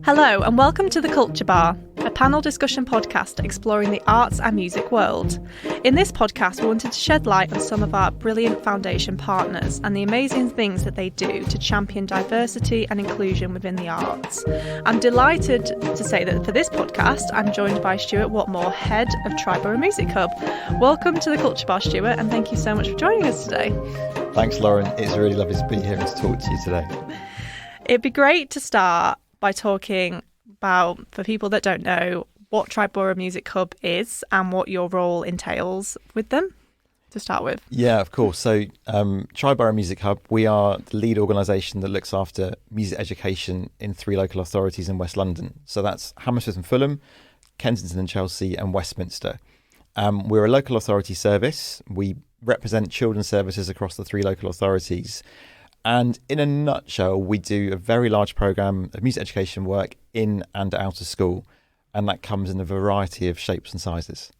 Hello and welcome to The Culture Bar, a panel discussion podcast exploring the arts and music world. In this podcast, we wanted to shed light on some of our brilliant foundation partners and the amazing things that they do to champion diversity and inclusion within the arts. I'm delighted to say that for this podcast, I'm joined by Stuart Whatmore, head of Tri-Borough Music Hub. Welcome to The Culture Bar, Stuart, and thank you so much for joining us today. Thanks, Lauren. It's really lovely to be here and to talk to you today. It'd be great to start by talking about, for people that don't know, what Tri-Borough Music Hub is and what your role entails with them, to start with. Yeah, of course. So Tri-Borough Music Hub, we are the lead organisation that looks after music education in 3 local authorities in West London. So that's Hammersmith and Fulham, Kensington and Chelsea and Westminster. We're a local authority service. We represent children's services across the 3 local authorities. And in a nutshell, we do a very large programme of music education work in and out of school, and that comes in a variety of shapes and sizes.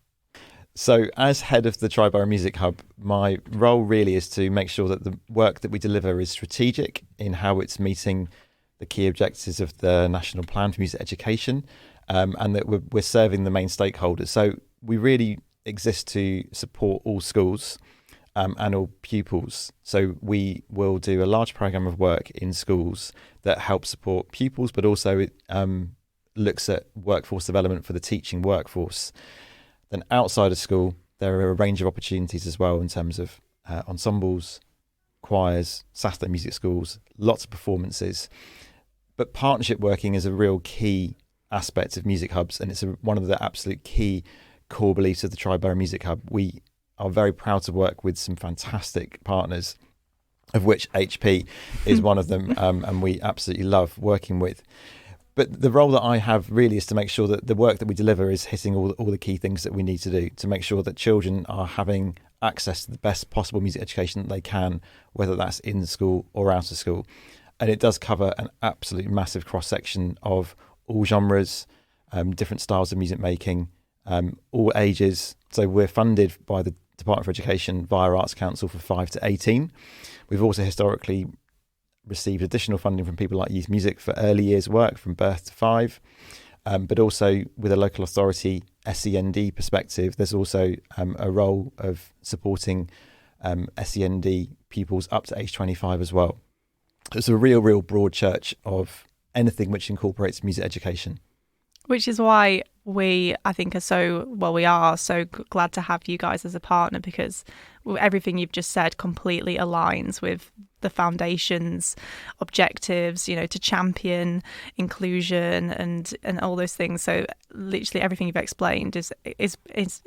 So as head of the Tri-Borough Music Hub, my role really is to make sure that the work that we deliver is strategic in how it's meeting the key objectives of the National Plan for Music Education, and that we're serving the main stakeholders. So we really exist to support all schools and all pupils. So we will do a large programme of work in schools that help support pupils, but also it looks at workforce development for the teaching workforce. Then outside of school, there are a range of opportunities as well in terms of ensembles, choirs, Saturday music schools, lots of performances. But partnership working is a real key aspect of music hubs, and it's one of the absolute key core beliefs of the Tri-Borough Music Hub. We are very proud to work with some fantastic partners, of which HP is one of them, and we absolutely love working with. But the role that I have really is to make sure that the work that we deliver is hitting all the key things that we need to do to make sure that children are having access to the best possible music education that they can, whether that's in school or out of school. And it does cover an absolute massive cross-section of all genres, different styles of music making, all ages. So we're funded by the Department for Education via Arts Council for 5 to 18. We've also historically received additional funding from people like Youth Music for early years work from birth to 5, but also with a local authority SEND perspective, there's also a role of supporting SEND pupils up to age 25 as well. It's a real broad church of anything which incorporates music education. Which is why we are so glad to have you guys as a partner, because everything you've just said completely aligns with the foundation's objectives, to champion inclusion and all those things. So literally everything you've explained is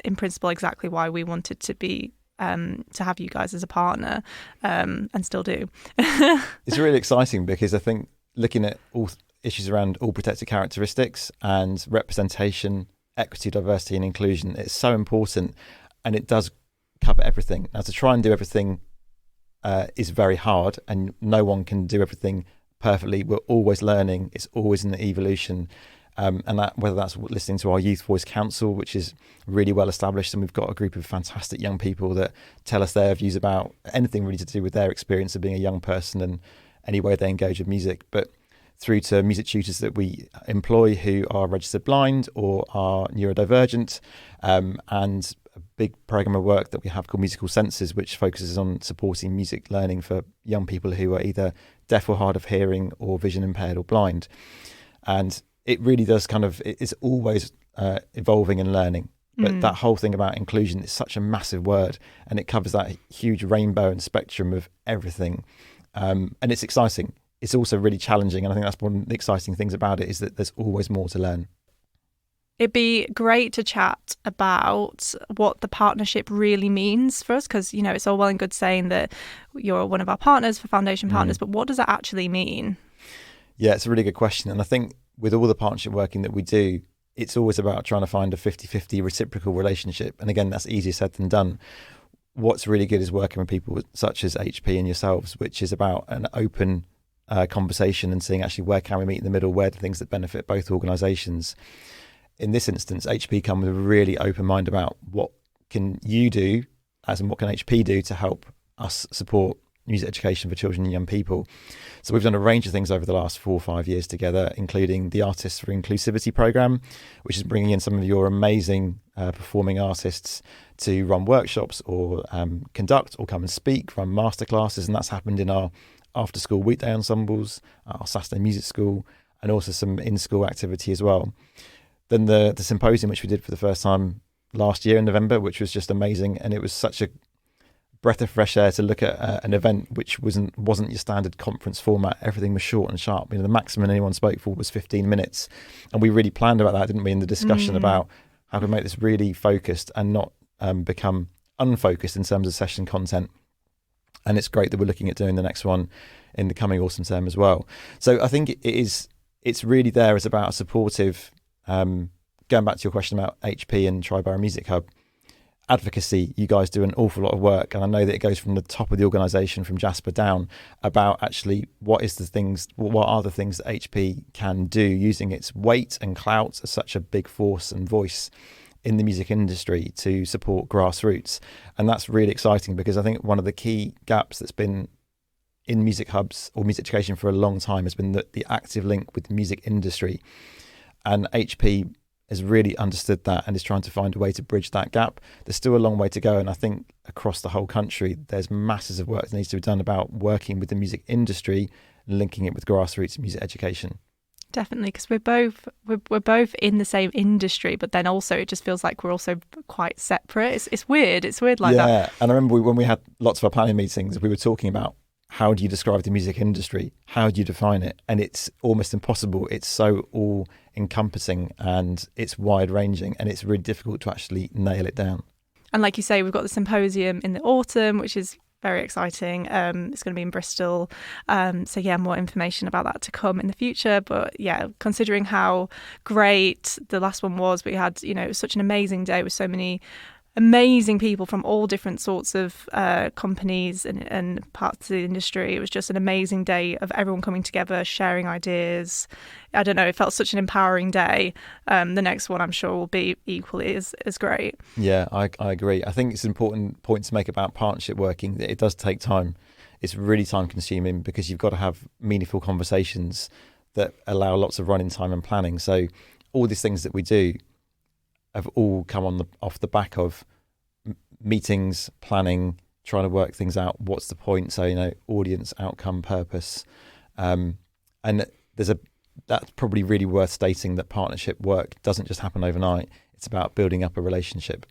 in principle exactly why we wanted to be to have you guys as a partner, and still do. It's really exciting because I think looking at all issues around all protected characteristics and representation, equity, diversity and inclusion, it's so important, and it does cover everything. Now, to try and do everything is very hard, and no one can do everything perfectly. We're always learning, it's always an evolution, and that, whether that's listening to our Youth Voice Council, which is really well established, and we've got a group of fantastic young people that tell us their views about anything really to do with their experience of being a young person and any way they engage with music, but through to music tutors that we employ who are registered blind or are neurodivergent, and a big programme of work that we have called Musical Senses, which focuses on supporting music learning for young people who are either deaf or hard of hearing or vision impaired or blind. And it really does it's always evolving and learning. But that whole thing about inclusion is such a massive word, and it covers that huge rainbow and spectrum of everything. And it's exciting. It's also really challenging, and I think that's one of the exciting things about it, is that there's always more to learn. It'd be great to chat about what the partnership really means for us, because, it's all well and good saying that you're one of our partners for foundation partners, but what does that actually mean? Yeah, it's a really good question. And I think with all the partnership working that we do, it's always about trying to find a 50-50 reciprocal relationship. And again, that's easier said than done. What's really good is working with people such as HP and yourselves, which is about an open conversation and seeing actually where can we meet in the middle, where are the things that benefit both organisations. In this instance, HP come with a really open mind about what can you do, as in what can HP do to help us support music education for children and young people. So we've done a range of things over the last 4 or 5 years together, including the Artists for Inclusivity programme, which is bringing in some of your amazing performing artists to run workshops or conduct or come and speak, run masterclasses. And that's happened in our after-school weekday ensembles, our Saturday music school, and also some in-school activity as well. Then the symposium, which we did for the first time last year in November, which was just amazing. And it was such a breath of fresh air to look at an event which wasn't your standard conference format. Everything was short and sharp. The maximum anyone spoke for was 15 minutes. And we really planned about that, didn't we, in the discussion about how to make this really focused and not become unfocused in terms of session content. And it's great that we're looking at doing the next one in the coming autumn term as well. So I think it's really there as about a supportive, going back to your question about HP and Tri-Borough Music Hub, advocacy. You guys do an awful lot of work, and I know that it goes from the top of the organisation, from Jasper down, about actually what are the things that HP can do using its weight and clout as such a big force and voice in the music industry to support grassroots. And that's really exciting, because I think one of the key gaps that's been in music hubs or music education for a long time has been the active link with the music industry. And HP has really understood that and is trying to find a way to bridge that gap. There's still a long way to go, and I think across the whole country there's masses of work that needs to be done about working with the music industry and linking it with grassroots music education. Definitely, because we're both in the same industry, but then also it just feels like we're also quite separate. It's weird. It's weird like that. Yeah, and I remember when we had lots of our planning meetings, we were talking about how do you describe the music industry? How do you define it? And it's almost impossible. It's so all encompassing and it's wide ranging, and it's really difficult to actually nail it down. And like you say, we've got the symposium in the autumn, which is very exciting. It's going to be in Bristol. So yeah, more information about that to come in the future. But yeah, considering how great the last one was, we had, it was such an amazing day with so many amazing people from all different sorts of companies and parts of the industry. It was just an amazing day of everyone coming together, sharing ideas. I don't know, it felt such an empowering day. The next one I'm sure will be equally as great. Yeah, I agree. I think it's an important point to make about partnership working, that it does take time. It's really time consuming, because you've got to have meaningful conversations that allow lots of running time and planning. So all these things that we do have all come off the back of meetings, planning, trying to work things out. What's the point? So, audience, outcome, purpose. And that's probably really worth stating, that partnership work doesn't just happen overnight. It's about building up a relationship.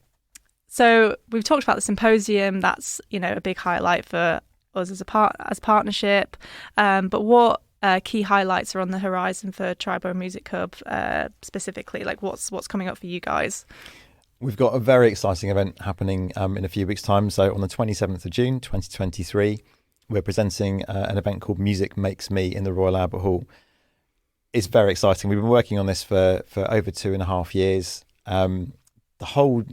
So we've talked about the symposium. That's, a big highlight for us as partnership. But what key highlights are on the horizon for Tri-Borough Music Hub specifically? Like what's coming up for you guys? We've got a very exciting event happening in a few weeks' time. So on the 27th of June 2023, we're presenting an event called Music Makes Me in the Royal Albert Hall. It's very exciting. We've been working on this for over 2.5 years. The whole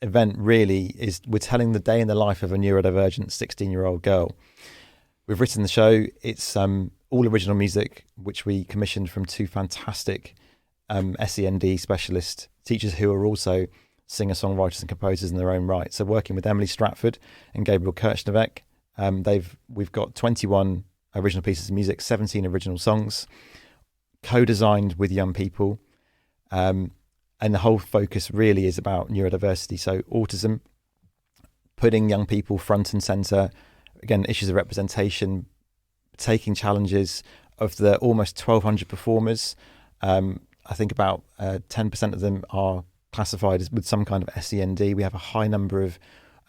event really is, we're telling the day in the life of a neurodivergent 16-year-old girl. We've written the show. It's all original music, which we commissioned from 2 fantastic SEND specialist teachers who are also singer-songwriters and composers in their own right. So working with Emily Stratford and Gabriel Kirchnevek, we've got 21 original pieces of music, 17 original songs, co-designed with young people. And the whole focus really is about neurodiversity. So autism, putting young people front and centre, again, issues of representation, taking challenges. Of the almost 1,200 performers, I think about 10% of them are classified as with some kind of SEND. We have a high number of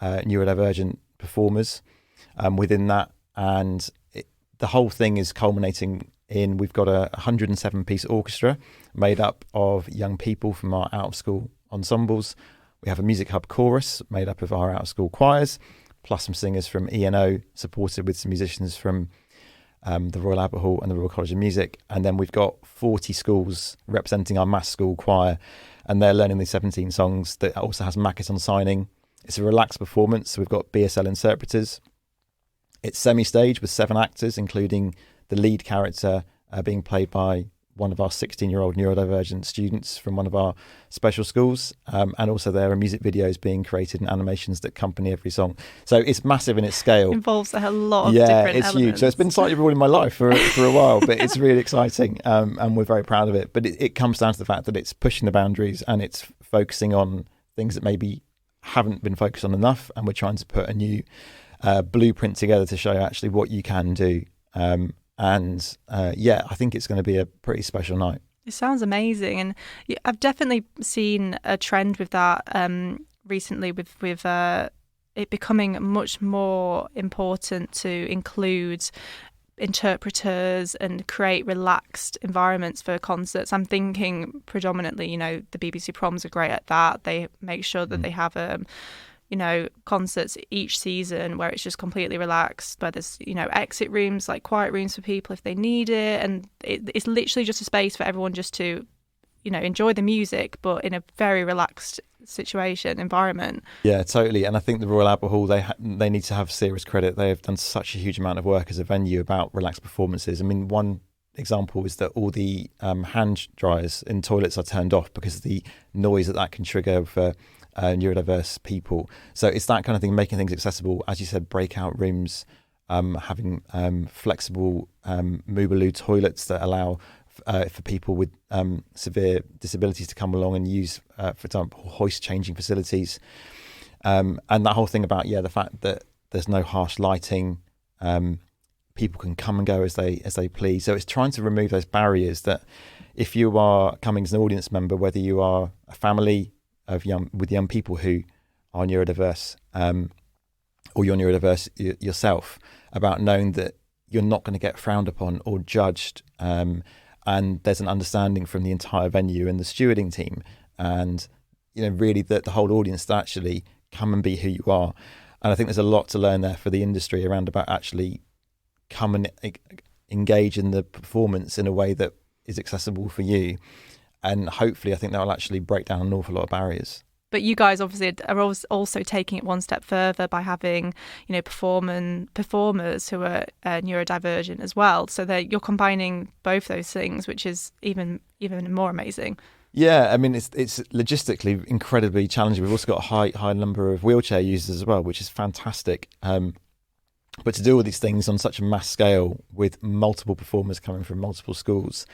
neurodivergent performers within that, and the whole thing is culminating in, we've got a 107-piece orchestra made up of young people from our out-of-school ensembles. We have a Music Hub chorus made up of our out-of-school choirs, plus some singers from E&O, supported with some musicians from the Royal Albert Hall and the Royal College of Music. And then we've got 40 schools representing our mass school choir, and they're learning these 17 songs. That also has Macca's on signing. It's a relaxed performance. So we've got BSL interpreters. It's semi-stage with 7 actors, including the lead character being played by one of our 16-year-old neurodivergent students from one of our special schools. And also there are music videos being created and animations that accompany every song. So it's massive in its scale. Involves a lot of different it's elements. Huge. So it's been slightly ruling my life for a while, but it's really exciting, and we're very proud of it. But it comes down to the fact that it's pushing the boundaries and it's focusing on things that maybe haven't been focused on enough, and we're trying to put a new blueprint together to show actually what you can do. I think it's going to be a pretty special night. It sounds amazing, and I've definitely seen a trend with that recently, with it becoming much more important to include interpreters and create relaxed environments for concerts. I'm thinking predominantly, the BBC Proms are great at that. They make sure that they have concerts each season where it's just completely relaxed, where there's exit rooms, like quiet rooms for people if they need it, and it's literally just a space for everyone just to enjoy the music, but in a very relaxed environment. Yeah, totally. And I think the Royal Albert Hall, they need to have serious credit. They have done such a huge amount of work as a venue about relaxed performances. I mean, one example is that all the hand dryers in toilets are turned off because of the noise that can trigger for neurodiverse people. So it's that kind of thing, making things accessible. As you said, breakout rooms, having flexible Moobaloo toilets that allow for people with severe disabilities to come along and use, for example, hoist changing facilities. And that whole thing about, the fact that there's no harsh lighting, people can come and go as they please. So it's trying to remove those barriers that if you are coming as an audience member, whether you are a family with young people who are neurodiverse, or you're neurodiverse yourself, about knowing that you're not going to get frowned upon or judged, and there's an understanding from the entire venue and the stewarding team, and really the whole audience to actually come and be who you are. And I think there's a lot to learn there for the industry around about actually come and engage in the performance in a way that is accessible for you. And hopefully, I think that will actually break down an awful lot of barriers. But you guys obviously are also taking it one step further by having, performers who are neurodivergent as well. So that you're combining both those things, which is even more amazing. Yeah, I mean, it's logistically incredibly challenging. We've also got a high number of wheelchair users as well, which is fantastic. But to do all these things on such a mass scale with multiple performers coming from multiple schools,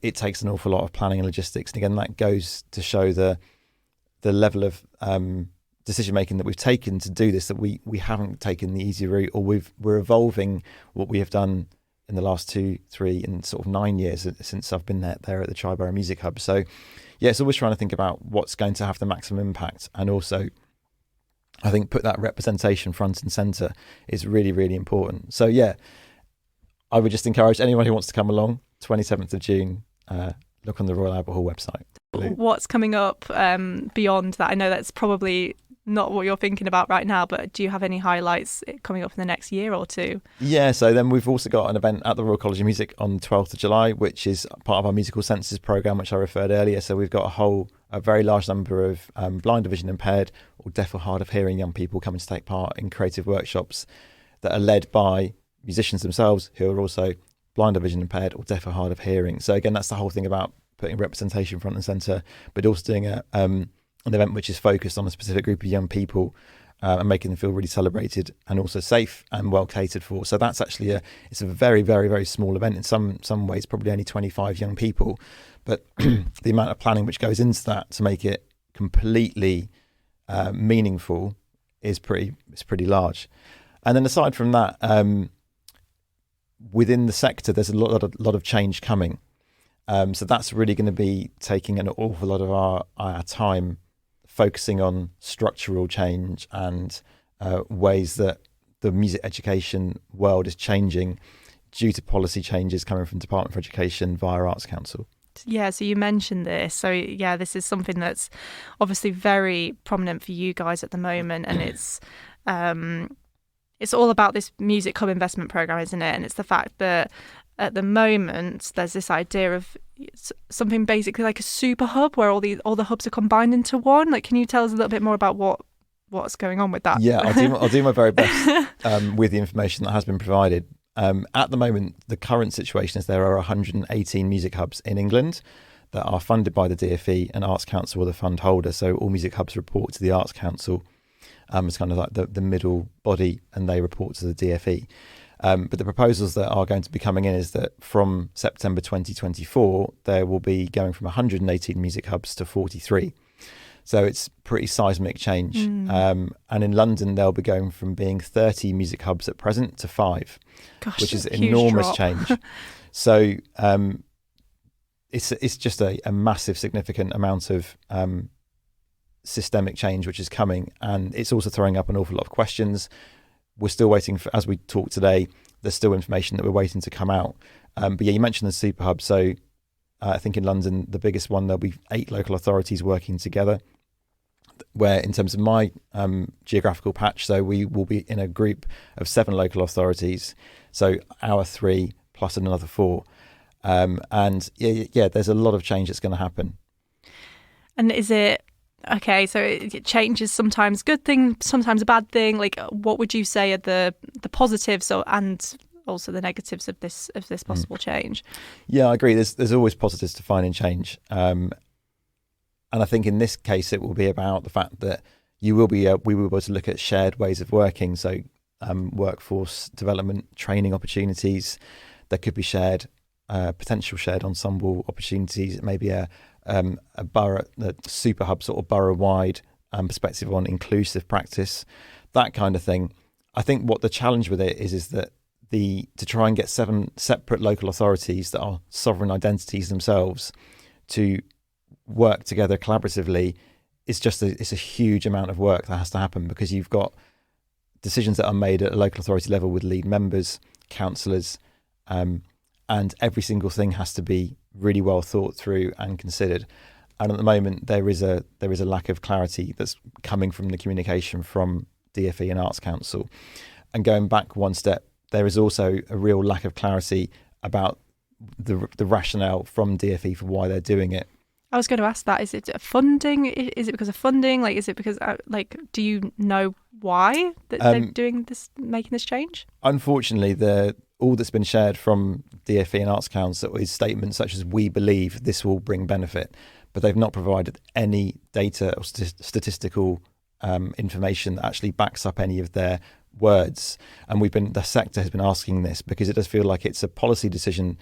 it takes an awful lot of planning and logistics. And again, that goes to show the level of decision making that we've taken to do this, that we haven't taken the easy route, or we're evolving what we have done in the last 2, 3 and sort of 9 years since I've been there at the Tri-Borough Music Hub. So yeah, it's always trying to think about what's going to have the maximum impact, and also I think put that representation front and centre is really, really important. So yeah, I would just encourage anyone who wants to come along, 27th of June, look on the Royal Albert Hall website. What's coming up beyond that? I know that's probably not what you're thinking about right now, but do you have any highlights coming up in the next year or two? Yeah, so then we've also got an event at the Royal College of Music on the 12th of July, which is part of our musical senses programme, which I referred earlier. So we've got a very large number of blind or vision impaired or deaf or hard of hearing young people coming to take part in creative workshops that are led by musicians themselves who are also blind or vision impaired or deaf or hard of hearing. So again, that's the whole thing about putting representation front and centre, but also doing an event which is focused on a specific group of young people and making them feel really celebrated and also safe and well catered for. So that's actually it's a very, very, very small event in some ways, probably only 25 young people, but the amount of planning which goes into that to make it completely meaningful is pretty large. And then aside from that, within the sector, there's a lot of change coming. So that's really going to be taking an awful lot of our time, focusing on structural change and ways that the music education world is changing due to policy changes coming from Department for Education via Arts Council. Yeah, so you mentioned this. So yeah, this is something that's obviously very prominent for you guys at the moment, and it's all about this Music Hub investment programme, isn't it? And it's the fact that at the moment there's this idea of something basically like a super hub where all the hubs are combined into one. Like, can you tell us a little bit more about what's going on with that? Yeah, I'll do my very best with the information that has been provided. At the moment, the current situation is there are 118 music hubs in England that are funded by the DfE, and Arts Council are the fund holder. So all music hubs report to the Arts Council as kind of like the middle body, and they report to the DfE. But the proposals that are going to be coming in is that from September 2024, there will be going from 118 music hubs to 43. So it's pretty seismic change. And in London, they'll be going from being 30 music hubs at present to 5, which is enormous change. So it's just a massive, significant amount of systemic change which is coming. And it's also throwing up an awful lot of questions. We're still waiting for, as we talk today, there's still information that we're waiting to come out. But yeah, you mentioned the super hub. So I think in London, the biggest one, there'll be 8 local authorities working together, where in terms of my geographical patch, so we will be in a group of 7 local authorities. So our 3 plus another 4. And yeah, there's a lot of change that's going to happen. And is it, okay, so change is sometimes a good thing, sometimes a bad thing. Like, what would you say are the positives and also the negatives of this possible change? Yeah, I agree. There's always positives to finding change. And I think in this case, it will be about the fact that we will be able to look at shared ways of working. So workforce development, training opportunities that could be shared, potential shared ensemble opportunities, maybe a borough, the super hub sort of borough-wide perspective on inclusive practice, that kind of thing. I think what the challenge with it is that to try and get 7 separate local authorities that are sovereign identities themselves to work together collaboratively it's a huge amount of work that has to happen, because you've got decisions that are made at a local authority level with lead members, councillors, and every single thing has to be really well thought through and considered. And at the moment, there is a lack of clarity that's coming from the communication from DfE and Arts Council. And going back one step, there is also a real lack of clarity about the rationale from DfE for why they're doing it. I was going to ask that. Is it funding? Is it because of funding? Like, is it because, do you know why that they're doing this, making this change? Unfortunately, all that's been shared from DfE and Arts Council is statements such as, we believe this will bring benefit, but they've not provided any data or statistical information that actually backs up any of their words. And the sector has been asking this because it does feel like it's a policy decision,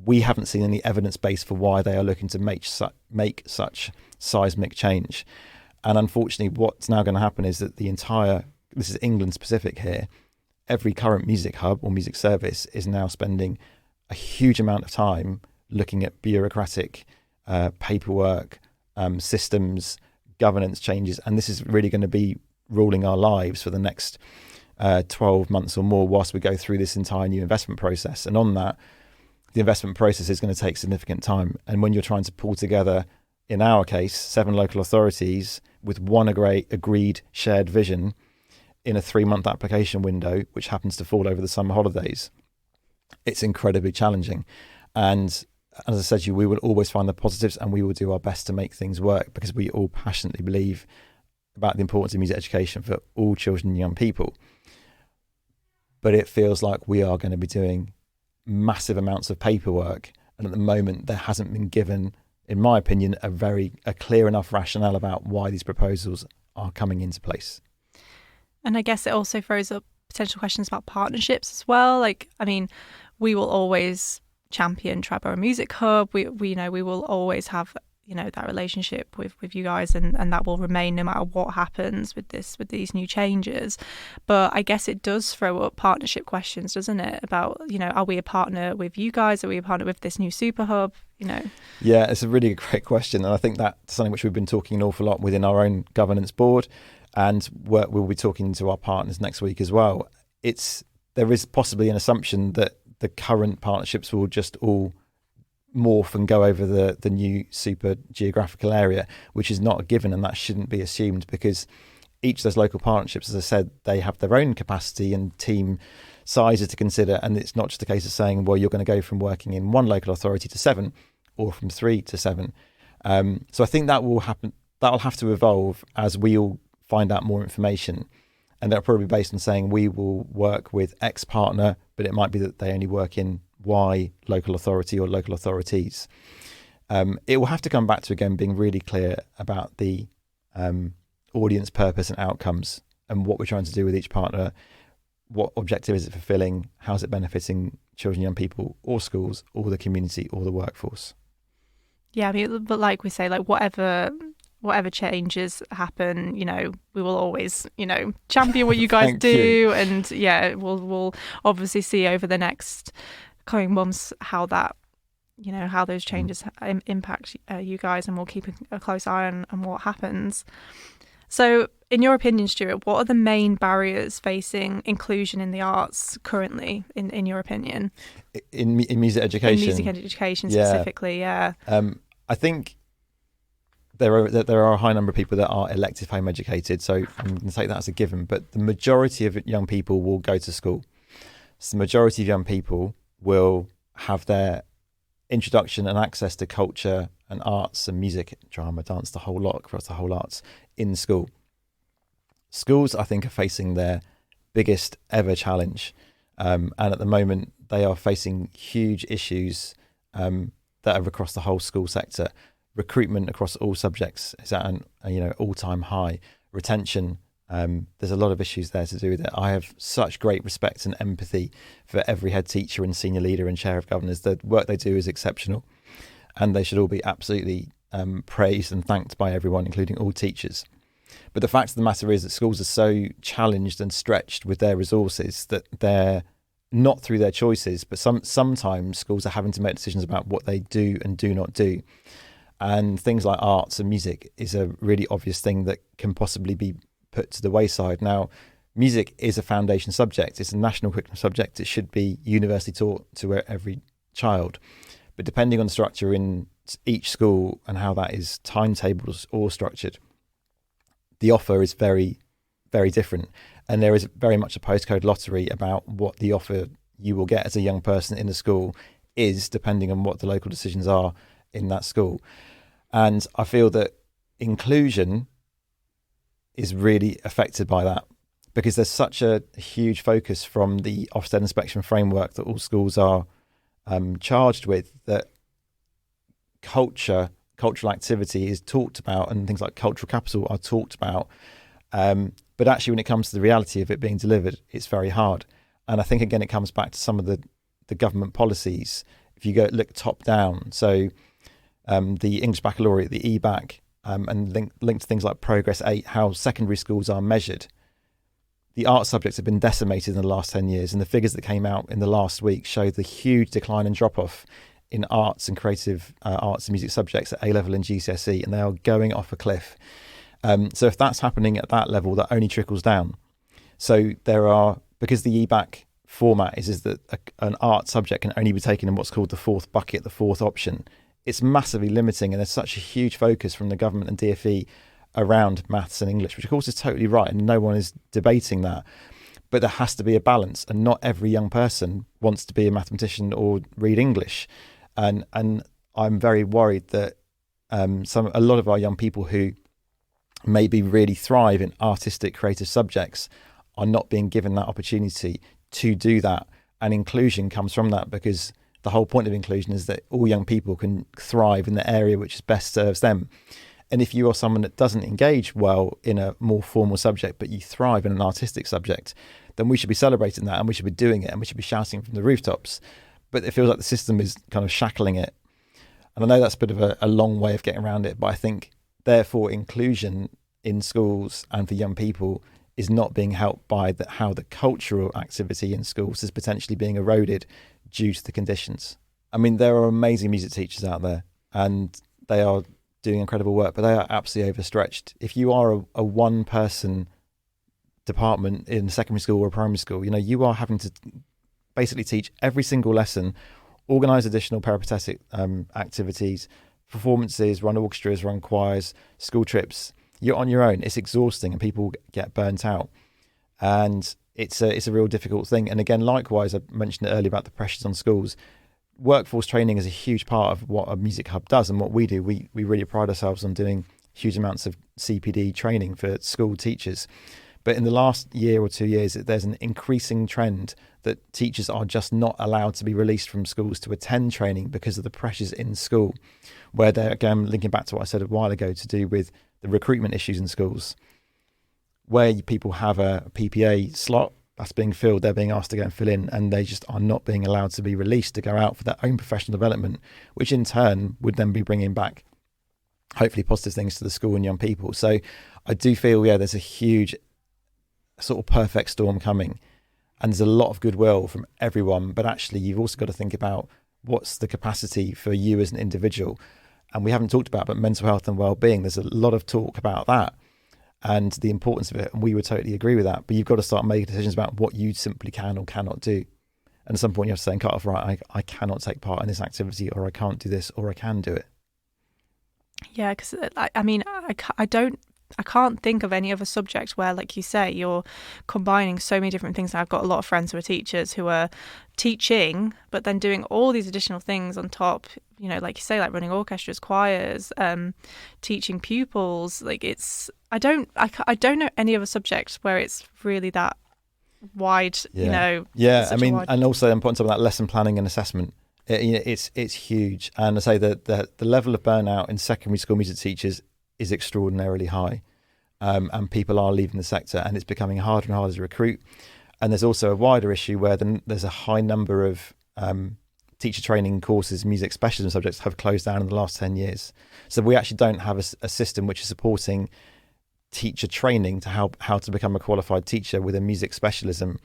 we haven't seen any evidence base for why they are looking to make such seismic change. And unfortunately, what's now going to happen is that this is England specific here, every current music hub or music service is now spending a huge amount of time looking at bureaucratic paperwork, systems, governance changes. And this is really going to be ruling our lives for the next 12 months or more whilst we go through this entire new investment process. And on that, the investment process is going to take significant time. And when you're trying to pull together, in our case, 7 local authorities with one agreed shared vision in a 3-month application window, which happens to fall over the summer holidays, it's incredibly challenging. And as I said to you, we will always find the positives and we will do our best to make things work, because we all passionately believe about the importance of music education for all children and young people. But it feels like we are going to be doing massive amounts of paperwork, and at the moment there hasn't been given, in my opinion, a clear enough rationale about why these proposals are coming into place. And I guess it also throws up potential questions about partnerships as well. We will always champion Tri-Borough Music Hub. We will always have that relationship with you guys, and that will remain no matter what happens with these new changes. But I guess it does throw up partnership questions, doesn't it? About are we a partner with you guys? Are we a partner with this new super hub? Yeah, it's a really great question, and I think that's something which we've been talking an awful lot within our own governance board, and we'll be talking to our partners next week as well. There is possibly an assumption that the current partnerships will just all morph and go over the new super geographical area, which is not a given, and that shouldn't be assumed, because each of those local partnerships, as I said, they have their own capacity and team sizes to consider, and it's not just a case of saying, well, you're going to go from working in one local authority to 7 or from 3 to 7. So I think that will happen. That'll have to evolve as we all find out more information. And they're probably based on saying we will work with X partner, but it might be that they only work in Y local authority or local authorities. It will have to come back to, again, being really clear about the audience purpose and outcomes and what we're trying to do with each partner. What objective is it fulfilling? How's it benefiting children, young people, or schools, or the community, or the workforce? Yeah, I mean, but like we say, like whatever changes happen, you know, we will always, you know, champion what you guys do. You. And yeah, we'll obviously see over the next coming months how that, you know, how those changes impact you guys, and we'll keep a close eye on what happens. So in your opinion, Stuart, what are the main barriers facing inclusion in the arts currently, in your opinion? In music education? In music education specifically, yeah. I think there are a high number of people that are elective home educated, so I'm going to take that as a given, but the majority of young people will go to school. So the majority of young people will have their introduction and access to culture and arts and music, drama, dance, the whole lot, across the whole arts in school. Schools, I think, are facing their biggest ever challenge. And at the moment, they are facing huge issues that are across the whole school sector. Recruitment across all subjects is at an all-time high. Retention, there's a lot of issues there to do with it. I have such great respect and empathy for every head teacher and senior leader and chair of governors. The work they do is exceptional, and they should all be absolutely praised and thanked by everyone, including all teachers. But the fact of the matter is that schools are so challenged and stretched with their resources that they're not through their choices, but sometimes schools are having to make decisions about what they do and do not do. And things like arts and music is a really obvious thing that can possibly be put to the wayside. Now, music is a foundation subject. It's a national curriculum subject. It should be universally taught to every child. But depending on the structure in each school and how that is timetabled or structured, the offer is very, very different. And there is very much a postcode lottery about what the offer you will get as a young person in the school is, depending on what the local decisions are in that school. And I feel that inclusion is really affected by that, because there's such a huge focus from the Ofsted inspection framework that all schools are charged with, that cultural activity is talked about and things like cultural capital are talked about. But actually, when it comes to the reality of it being delivered, it's very hard. And I think, again, it comes back to some of the government policies. If you go look top down, so the English Baccalaureate, the EBAC, and linked to things like Progress 8, how secondary schools are measured. The art subjects have been decimated in the last 10 years, and the figures that came out in the last week show the huge decline and drop-off in arts and creative arts and music subjects at A-level and GCSE, and they are going off a cliff. So if that's happening at that level, that only trickles down. So because the EBAC format is that an art subject can only be taken in what's called the fourth bucket, the fourth option, it's massively limiting, and there's such a huge focus from the government and DfE around maths and English, which of course is totally right, and no one is debating that. But there has to be a balance, and not every young person wants to be a mathematician or read English. And I'm very worried that a lot of our young people who maybe really thrive in artistic, creative subjects are not being given that opportunity to do that. And inclusion comes from that, because the whole point of inclusion is that all young people can thrive in the area which best serves them. And if you are someone that doesn't engage well in a more formal subject, but you thrive in an artistic subject, then we should be celebrating that, and we should be doing it, and we should be shouting from the rooftops. But it feels like the system is kind of shackling it. And I know that's a bit of a long way of getting around it, but I think, therefore, inclusion in schools and for young people is not being helped by how the cultural activity in schools is potentially being eroded due to the conditions. I mean, there are amazing music teachers out there, and they are doing incredible work, but they are absolutely overstretched. If you are a one-person department in a secondary school or a primary school, you are having to basically teach every single lesson, organise additional peripatetic activities, performances, run orchestras, run choirs, school trips. You're on your own. It's exhausting, and people get burnt out. And it's a real difficult thing. And again, likewise, I mentioned it earlier about the pressures on schools. Workforce training is a huge part of what a music hub does and what we do. We really pride ourselves on doing huge amounts of CPD training for school teachers. But in the last year or 2 years, there's an increasing trend that teachers are just not allowed to be released from schools to attend training because of the pressures in school, where they're, again, linking back to what I said a while ago to do with the recruitment issues in schools, where people have a PPA slot that's being filled, they're being asked to go and fill in, and they just are not being allowed to be released to go out for their own professional development, which in turn would then be bringing back hopefully positive things to the school and young people. So I do feel, there's a huge sort of perfect storm coming, and there's a lot of goodwill from everyone, but actually you've also got to think about what's the capacity for you as an individual. And we haven't talked about, but mental health and well-being, there's a lot of talk about that and the importance of it, and we would totally agree with that. But you've got to start making decisions about what you simply can or cannot do. And at some point you have to say, cut off, right, I cannot take part in this activity, or I can't do this, or I can do it. Yeah, because I can't think of any other subject where, like you say, you're combining so many different things. I've got a lot of friends who are teachers who are teaching, but then doing all these additional things on top, like you say, like running orchestras, choirs, teaching pupils. Like I don't know any other subject where it's really that wide, Yeah, and also then putting some of that lesson planning and assessment. It's huge. And I say that the level of burnout in secondary school music teachers is extraordinarily high, and people are leaving the sector, and it's becoming harder and harder to recruit. And there's also a wider issue where there's a high number of teacher training courses, music specialism subjects have closed down in the last 10 years. So we actually don't have a system which is supporting teacher training to how to become a qualified teacher with a music specialism.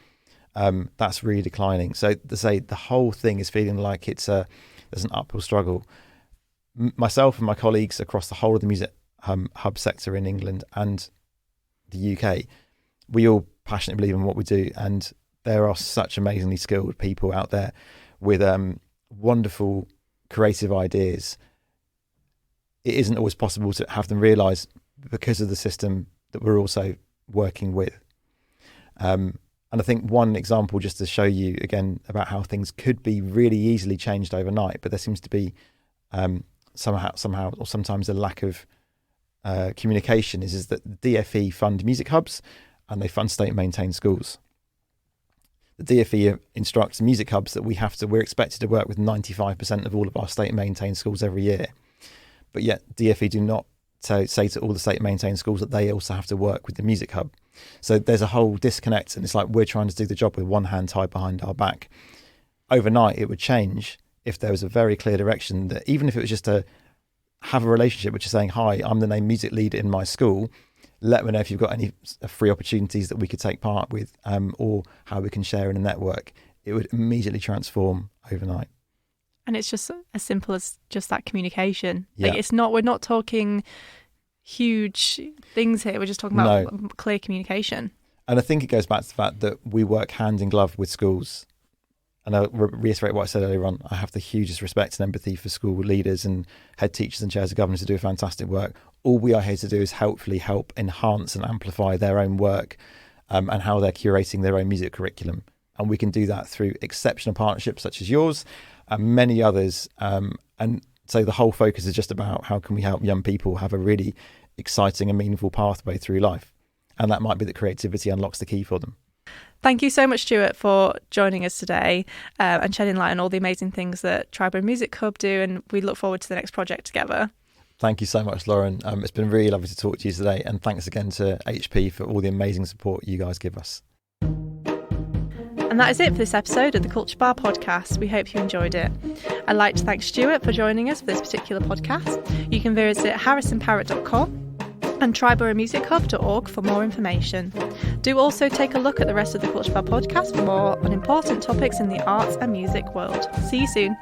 That's really declining. So to say the whole thing is feeling like there's an uphill struggle. Myself and my colleagues across the whole of the music hub sector in England and the UK, we all passionately believe in what we do, and there are such amazingly skilled people out there with wonderful creative ideas. It isn't always possible to have them realise because of the system that we're also working with. And I think one example, just to show you again about how things could be really easily changed overnight, but there seems to be somehow or sometimes a lack of communication, is that the DFE fund music hubs and they fund state maintained schools. The DFE instructs music hubs that we're expected to work with 95% of all of our state maintained schools every year. But yet DFE do not say to all the state maintained schools that they also have to work with the music hub. So there's a whole disconnect, and it's like we're trying to do the job with one hand tied behind our back. Overnight it would change if there was a very clear direction, that even if it was just to have a relationship which is saying, hi, I'm the name music leader in my school, let me know if you've got any free opportunities that we could take part with, or how we can share in a network. It would immediately transform overnight. And it's just as simple as just that communication. Yeah. Like we're not talking huge things here. We're just talking about clear communication. And I think it goes back to the fact that we work hand in glove with schools. And I'll reiterate what I said earlier on. I have the hugest respect and empathy for school leaders and head teachers and chairs of governors who do fantastic work. All we are here to do is helpfully help enhance and amplify their own work, and how they're curating their own music curriculum. And we can do that through exceptional partnerships such as yours and many others. And so the whole focus is just about how can we help young people have a really exciting and meaningful pathway through life. And that might be that creativity unlocks the key for them. Thank you so much, Stuart, for joining us today and shedding light on all the amazing things that Tri-Borough Music Hub do, and we look forward to the next project together. Thank you so much, Lauren. It's been really lovely to talk to you today, and thanks again to HP for all the amazing support you guys give us. And that is it for this episode of the Culture Bar podcast. We hope you enjoyed it. I'd like to thank Stuart for joining us for this particular podcast. You can visit HarrisonParrott.com and TriBoroughMusicHub.org for more information. Do also take a look at the rest of the Culture Bar podcast for more on important topics in the arts and music world. See you soon.